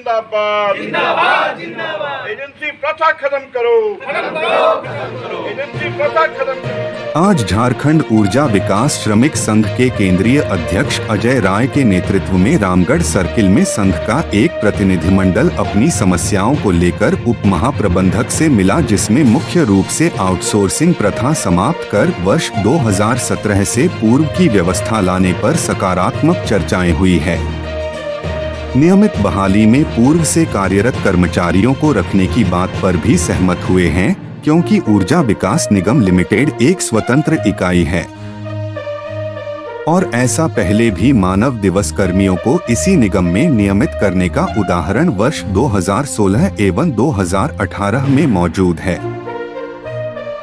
जिंदाबाद जिंदाबाद जिंदाबाद। एजेंसी प्रथा खत्म करो, एजेंसी प्रथा खत्म करो। आज झारखंड ऊर्जा विकास श्रमिक संघ के केंद्रीय अध्यक्ष अजय राय के नेतृत्व में रामगढ़ सर्किल में संघ का एक प्रतिनिधिमंडल अपनी समस्याओं को लेकर उप महाप्रबंधक से मिला, जिसमें मुख्य रूप से आउटसोर्सिंग प्रथा समाप्त कर वर्ष 2017 से पूर्व की व्यवस्था लाने पर सकारात्मक चर्चाएं हुई है। नियमित बहाली में पूर्व से कार्यरत कर्मचारियों को रखने की बात पर भी सहमत हुए हैं, क्योंकि ऊर्जा विकास निगम लिमिटेड एक स्वतंत्र इकाई है और ऐसा पहले भी मानव दिवस कर्मियों को इसी निगम में नियमित करने का उदाहरण वर्ष 2016 एवं 2018 में मौजूद है।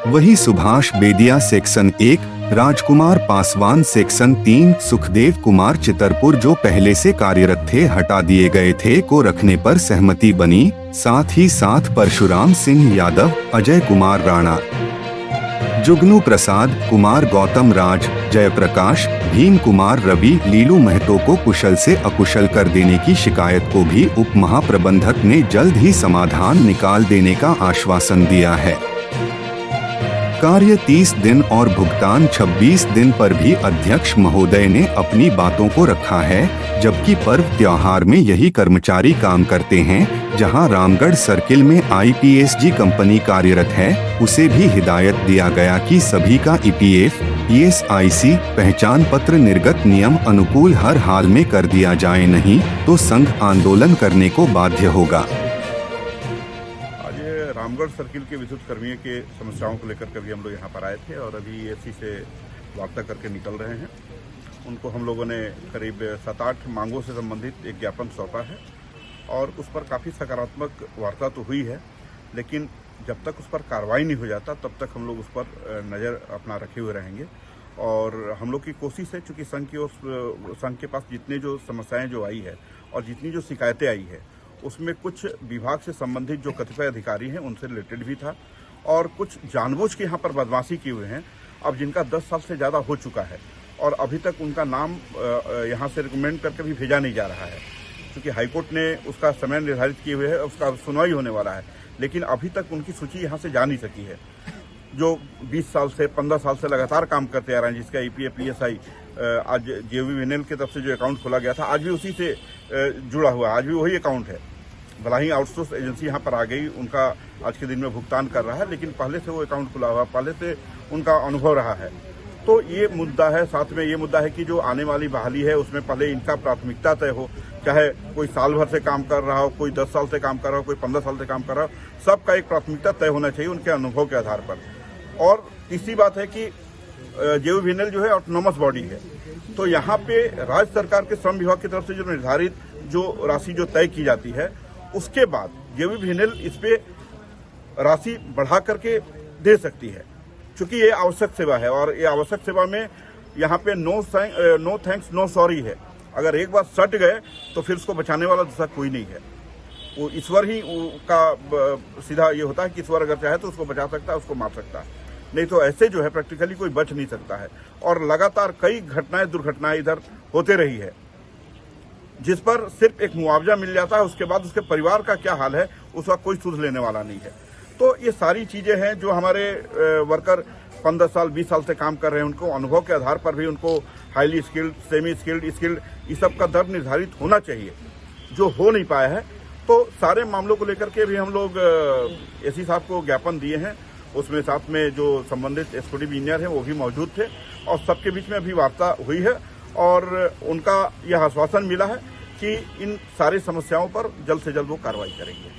वही सुभाष बेदिया सेक्शन 1, राजकुमार पासवान सेक्शन 3, सुखदेव कुमार चितरपुर जो पहले से कार्यरत थे हटा दिए गए थे को रखने पर सहमति बनी। साथ ही साथ परशुराम सिंह यादव, अजय कुमार राणा, जुगनू प्रसाद, कुमार गौतम राज, जयप्रकाश, भीम कुमार रवि, लीलू महतो को कुशल से अकुशल कर देने की शिकायत को भी उप महाप्रबंधक ने जल्द ही समाधान निकाल देने का आश्वासन दिया है। कार्य 30 दिन और भुगतान 26 दिन पर भी अध्यक्ष महोदय ने अपनी बातों को रखा है, जबकि पर्व त्योहार में यही कर्मचारी काम करते हैं। जहां रामगढ़ सर्किल में IPSG कंपनी कार्यरत है, उसे भी हिदायत दिया गया कि सभी का EPF, ESIC पहचान पत्र निर्गत नियम अनुकूल हर हाल में कर दिया जाए, नहीं तो संघ आंदोलन करने को बाध्य होगा। रामगढ़ सर्किल के विद्युत कर्मियों के समस्याओं को लेकर कभी हम लोग यहाँ पर आए थे और अभी एसी से वार्ता करके निकल रहे हैं। उनको हम लोगों ने करीब 7-8 मांगों से संबंधित एक ज्ञापन सौंपा है और उस पर काफ़ी सकारात्मक वार्ता तो हुई है, लेकिन जब तक उस पर कार्रवाई नहीं हो जाता तब तक हम लोग उस पर नज़र अपना रखे हुए रहेंगे। और हम लोग की कोशिश है, चूँकि संघ के पास जितने जो समस्याएँ जो आई है और जितनी जो शिकायतें आई है उसमें कुछ विभाग से संबंधित जो कतिपय अधिकारी हैं उनसे रिलेटेड भी था और कुछ जानबूझ के यहाँ पर बदमाशी किए हुए हैं, अब जिनका 10 साल से ज़्यादा हो चुका है और अभी तक उनका नाम यहाँ से रिकमेंड करके भी भेजा नहीं जा रहा है, क्योंकि हाईकोर्ट ने उसका समय निर्धारित किए हुए है, उसका सुनवाई होने वाला है, लेकिन अभी तक उनकी सूची यहाँ से जा नहीं सकी है। जो 20 साल से 15 साल से लगातार काम करते आ रहे हैं, जिसका EPF PSI आज JVNL की तरफ से जो अकाउंट खोला गया था आज भी उसी से जुड़ा हुआ है, आज भी वही अकाउंट है। भला ही आउटसोर्स एजेंसी यहाँ पर आ गई, उनका आज के दिन में भुगतान कर रहा है, लेकिन पहले से वो अकाउंट खुला हुआ, पहले से उनका अनुभव रहा है। तो ये मुद्दा है। साथ में ये मुद्दा है कि जो आने वाली बहाली है उसमें पहले इनका प्राथमिकता तय हो, चाहे कोई साल भर से काम कर रहा हो, कोई 10 साल से काम कर रहा हो, कोई 15 साल से काम कर रहा हो, सबका एक प्राथमिकता तय होना चाहिए उनके अनुभव के आधार पर। और तीसरी बात है कि JVNL जो है ऑटोनोमस बॉडी है, तो यहाँ पे राज्य सरकार के श्रम विभाग की तरफ से जो निर्धारित जो राशि जो तय की जाती है उसके बाद JVNL इस पे राशि बढ़ा करके दे सकती है, क्योंकि ये आवश्यक सेवा है और ये आवश्यक सेवा में यहाँ पे नो थैंक्स नो सॉरी है। अगर एक बार सट गए तो फिर उसको बचाने वाला दूसरा कोई नहीं है, वो ईश्वर ही का सीधा ये होता है कि ईश्वर अगर चाहे तो उसको बचा सकता है, उसको मार सकता है, नहीं तो ऐसे जो है प्रैक्टिकली कोई बच नहीं सकता है। और लगातार कई दुर्घटनाएं इधर होते रही है, जिस पर सिर्फ एक मुआवजा मिल जाता है, उसके बाद उसके परिवार का क्या हाल है उसका कोई सुध लेने वाला नहीं है। तो ये सारी चीजें हैं जो हमारे वर्कर 15 साल 20 साल से काम कर रहे हैं, उनको अनुभव के आधार पर भी उनको हाईली स्किल्ड, सेमी स्किल्ड इस सब का दर निर्धारित होना चाहिए, जो हो नहीं पाया है। तो सारे मामलों को लेकर के भी हम लोग एसी साहब को ज्ञापन दिए हैं, उसमें साथ में जो संबंधित एक्जीक्यूटिव इंजीनियर हैं वो भी मौजूद थे और सबके बीच में अभी वार्ता हुई है और उनका यह आश्वासन मिला है कि इन सारी समस्याओं पर जल्द से जल्द वो कार्रवाई करेंगे।